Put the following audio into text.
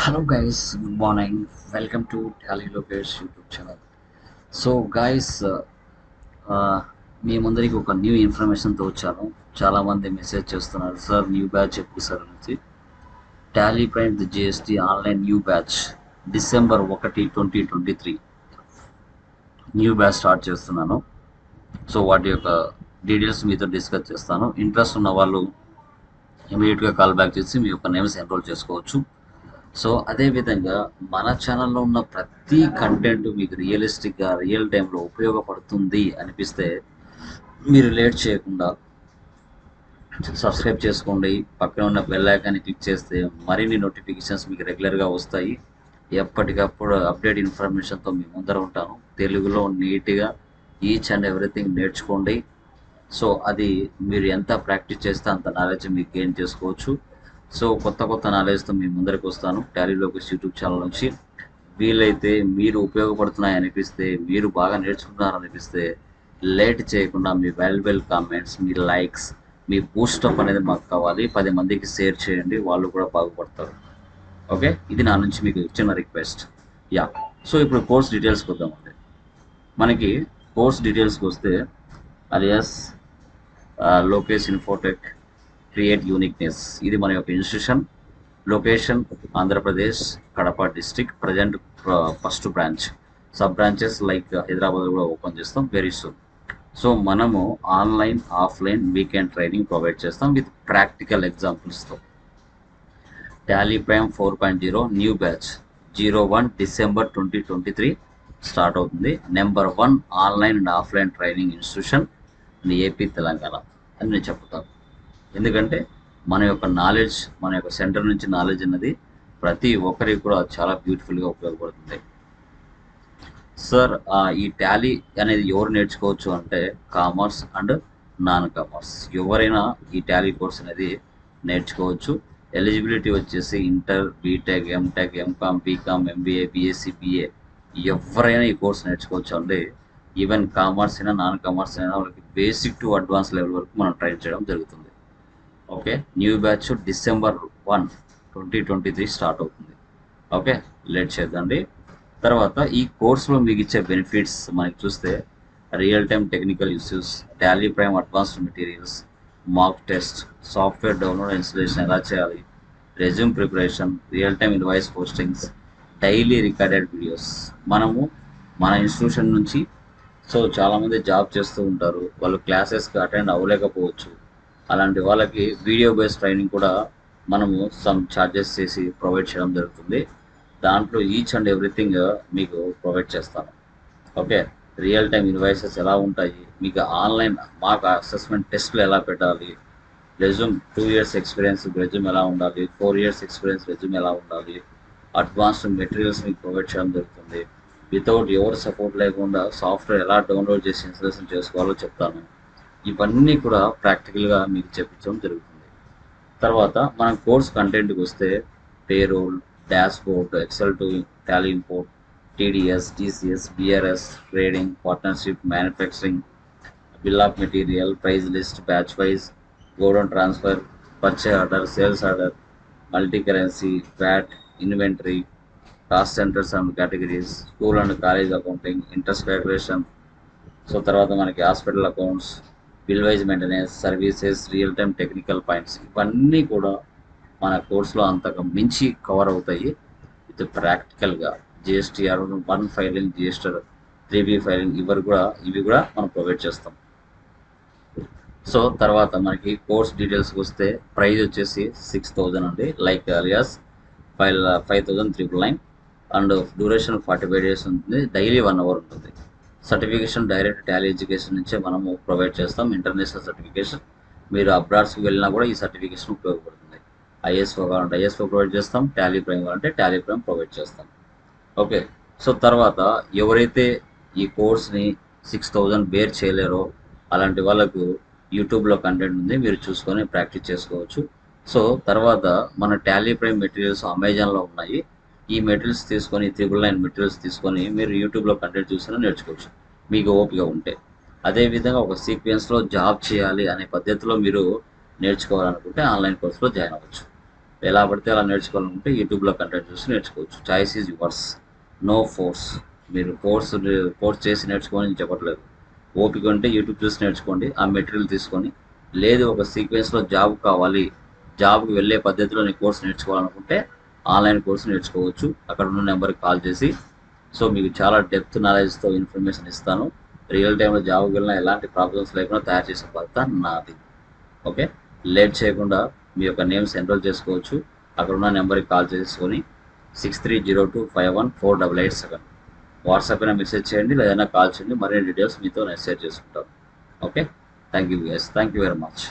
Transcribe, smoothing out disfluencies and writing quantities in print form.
Hello guys, good morning. Welcome to Tally Lokesh YouTube channel. So guys మీ ముందరికి ఒక new ఇన్ఫర్మేషన్తో వచ్చాను. చాలామంది మెసేజ్ చేస్తున్నారు, సార్ న్యూ బ్యాచ్ ఎప్పుడు సార్ నుంచి. Tally prime the GST online new batch December 1, 2023 new batch start చేస్తున్నాను. సో వాటి యొక్క డీటెయిల్స్ మీతో డిస్కస్ చేస్తాను. ఇంట్రెస్ట్ ఉన్న వాళ్ళు ఇమీడియట్గా కాల్ బ్యాక్ చేసి మీ యొక్క నేమ్స్ ఎన్రోల్ చేసుకోవచ్చు. సో అదేవిధంగా మన ఛానల్లో ఉన్న ప్రతి కంటెంట్ మీకు రియలిస్టిక్గా రియల్ టైంలో ఉపయోగపడుతుంది అనిపిస్తే మీరు లేట్ చేయకుండా సబ్స్క్రైబ్ చేసుకోండి. పక్కన ఉన్న బెల్ ఐకాన్ని క్లిక్ చేస్తే మరిన్ని నోటిఫికేషన్స్ మీకు రెగ్యులర్గా వస్తాయి. ఎప్పటికప్పుడు అప్డేట్ ఇన్ఫర్మేషన్తో మీ ముందర ఉంటాను. తెలుగులో నీట్గా ఈచ్ అండ్ ఎవ్రీథింగ్ నేర్చుకోండి. సో అది మీరు ఎంత ప్రాక్టీస్ చేస్తే అంత నాలెడ్జ్ మీకు గెయిన్ చేసుకోవచ్చు. సో కొత్త నాలెడ్జ్తో మీ ముందరికి వస్తాను టాలీ లోకేష్ యూట్యూబ్ ఛానల్ నుంచి. వీలైతే మీరు ఉపయోగపడుతున్నాయి అనిపిస్తే, మీరు బాగా నేర్చుకుంటున్నారు అనిపిస్తే లేట్ చేయకుండా మీ వాల్యుబుల్ కామెంట్స్, మీ లైక్స్, మీ బూస్టప్ అనేది మాకు కావాలి. 10 మందికి షేర్ చేయండి, వాళ్ళు కూడా బాగుపడతారు. ఓకే, ఇది నా నుంచి మీకు ఇచ్చిన రిక్వెస్ట్. యా, సో ఇప్పుడు కోర్స్ డీటెయిల్స్కి వద్దామండి. మనకి కోర్స్ డీటెయిల్స్కి వస్తే alias Lokesh Infotech create uniqueness, ఇది మన యొక్క institution. Location Andhra Pradesh, Kadapa district. Present first branch, sub branches like Hyderabad కూడా ఓపెన్ చేస్తాం వెరీ సూన్. సో మనము online offline weekend training provide చేస్తాం విత్ ప్రాక్టికల్ ఎగ్జాంపుల్స్తో. Tally prime 4.0 new batch 01 December 2023 start అవుతుంది. Number 1 online and offline training institution AP Telangana అని నేను చెప్తాను. ఎందుకంటే మన యొక్క నాలెడ్జ్, మన యొక్క సెంటర్ నుంచి నాలెడ్జ్ అన్నది ప్రతి ఒక్కరికి కూడా చాలా బ్యూటిఫుల్గా ఉపయోగపడుతుంది. సార్ ఈ టాలీ అనేది ఎవరు నేర్చుకోవచ్చు అంటే కామర్స్ అండ్ నాన్ కామర్స్ ఎవరైనా ఈ టాలీ కోర్స్ అనేది నేర్చుకోవచ్చు. ఎలిజిబిలిటీ వచ్చేసి inter, BTech, MTech, MCom, BCom, MBA, BSc, BA ఎవరైనా ఈ కోర్స్ నేర్చుకోవచ్చు అండి. ఈవెన్ కామర్స్ అయినా నాన్ కామర్స్ అయినా వాళ్ళకి బేసిక్ టు అడ్వాన్స్ లెవెల్ వరకు మనం ట్రైన్ చేయడం జరుగుతుంది. Okay, new batch December 1, 2023 start అవుతుంది. ఓకే, లేట్ చేద్దండి. తర్వాత ఈ కోర్సులో మీకు ఇచ్చే బెనిఫిట్స్ మనకి చూస్తే real time technical issues, Tally prime advanced materials, mock test, software download installation ఎలా చేయాలి, resume preparation, real time invoice postings, daily recorded videos. మనము మన ఇన్స్టిట్యూషన్ నుంచి సో చాలామంది జాబ్ చేస్తూ ఉంటారు, వాళ్ళు క్లాసెస్కి అటెండ్ అవ్వలేకపోవచ్చు. అలాంటి వాళ్ళకి వీడియో బేస్డ్ ట్రైనింగ్ కూడా మనము సమ్ ఛార్జెస్ చేసి ప్రొవైడ్ చేయడం జరుగుతుంది. దాంట్లో ఈచ్ అండ్ ఎవ్రీథింగ్ మీకు ప్రొవైడ్ చేస్తాను. ఓకే, రియల్ టైమ్ ఇన్వాయిసెస్ ఎలా ఉంటాయి, మీకు ఆన్లైన్ మాక్ అసెస్మెంట్ టెస్ట్లు ఎలా పెట్టాలి, రెజ్యూమ్ 2 years ఎక్స్పీరియన్స్ రెజ్యూమ్ ఎలా ఉండాలి, 4 years ఎక్స్పీరియన్స్ రెజ్యూమ్ ఎలా ఉండాలి, అడ్వాన్స్డ్ మెటీరియల్స్ మీకు ప్రొవైడ్ చేయడం జరుగుతుంది. వితౌట్ ఎవరు సపోర్ట్ లేకుండా సాఫ్ట్వేర్ ఎలా డౌన్లోడ్ చేసి ఇన్స్టాలేషన్ చేసుకోవాలో చెప్తాను. ఇవన్నీ కూడా ప్రాక్టికల్గా మీకు చెప్పించడం జరుగుతుంది. తర్వాత మనం కోర్స్ కంటెంట్కి వస్తే payroll, dashboard, Excel to Tally import, TDS, TCS, BRS, trading, partnership, manufacturing, bill of material, price list, batch wise, godown transfer, purchase order, sales order, multi currency, VAT, inventory, cost centres and categories, school and college accounting, interest calculation. So తర్వాత మనకి hospital accounts, bill wise maintenance, services, real time technical points, ఇవన్నీ కూడా మన కోర్సులో అంతకు మించి cover అవుతాయి with ప్రాక్టికల్గా. GSTR 1 filing, GSTR 3B filing, ఇవి కూడా మనం ప్రొవైడ్ చేస్తాం. సో తర్వాత మనకి కోర్స్ డీటెయిల్స్కి వస్తే ప్రైస్ వచ్చేసి 6,000 అండి, like alias 5,399 and duration 45 days ఉంటుంది. డైలీ 1 hour ఉంటుంది. సర్టిఫికేషన్ డైరెక్ట్ టాలీ ఎడ్యుకేషన్ నుంచే మనము ప్రొవైడ్ చేస్తాం. ఇంటర్నేషనల్ సర్టిఫికేషన్, మీరు అబ్రాడ్స్కి వెళ్ళినా కూడా ఈ సర్టిఫికేషన్ ఉపయోగపడుతుంది. ఐఎస్ఓ కావాలంటే ఐఎస్ఓ ప్రొవైడ్ చేస్తాం, టాలీ ప్రైమ్ కావాలంటే టాలీ ప్రైమ్ ప్రొవైడ్ చేస్తాం. ఓకే, సో తర్వాత ఎవరైతే ఈ కోర్స్ని 6,000 బేర్ చేయలేరో అలాంటి వాళ్ళకు యూట్యూబ్లో కంటెంట్ ఉంది, మీరు చూసుకొని ప్రాక్టీస్ చేసుకోవచ్చు. సో తర్వాత మన టాలీ ప్రైమ్ మెటీరియల్స్ అమెజాన్లో ఉన్నాయి. ఈ మెటీరియల్స్ తీసుకొని 999 మెటీరియల్స్ తీసుకొని మీరు యూట్యూబ్లో కంటెంట్ చూసినా నేర్చుకోవచ్చు మీకు ఓపిక ఉంటే. అదేవిధంగా ఒక సీక్వెన్స్లో జాబ్ చేయాలి అనే పద్ధతిలో మీరు నేర్చుకోవాలనుకుంటే ఆన్లైన్ కోర్సులో జాయిన్ అవ్వచ్చు. ఎలా పడితే అలా నేర్చుకోవాలనుకుంటే యూట్యూబ్లో కంటెంట్ చూసి నేర్చుకోవచ్చు. Choice is yours, no force. మీరు ఫోర్స్ చేసి నేర్చుకోమని చెప్పట్లేదు. ఓపిక ఉంటే యూట్యూబ్ చూసి నేర్చుకోండి, ఆ మెటీరియల్ తీసుకొని. లేదు ఒక సీక్వెన్స్లో జాబ్ కావాలి, జాబ్కి వెళ్ళే పద్ధతిలో నీ కోర్స్ నేర్చుకోవాలనుకుంటే ఆన్లైన్ కోర్సు నేర్చుకోవచ్చు. అక్కడ ఉన్న నెంబర్కి కాల్ చేసి. సో మీకు చాలా డెప్త్ నాలెడ్జ్తో ఇన్ఫర్మేషన్ ఇస్తాను. రియల్ టైంలో జాబ్కి వెళ్ళినా ఎలాంటి ప్రాబ్లమ్స్ లేకుండా తయారు చేసే బాధ్యత నాది. ఓకే, లేట్ చేయకుండా మీ యొక్క నేమ్స్ ఎన్రోల్ చేసుకోవచ్చు. అక్కడ ఉన్న నెంబర్కి కాల్ చేసుకొని 6302514887 వాట్సాప్ అయినా మెసేజ్ చేయండి, లేదన్నా కాల్ చేయండి. మరిన్ని డీటెయిల్స్ మీతో షేర్ చేసుకుంటాను. Okay, thank you guys, thank you very much.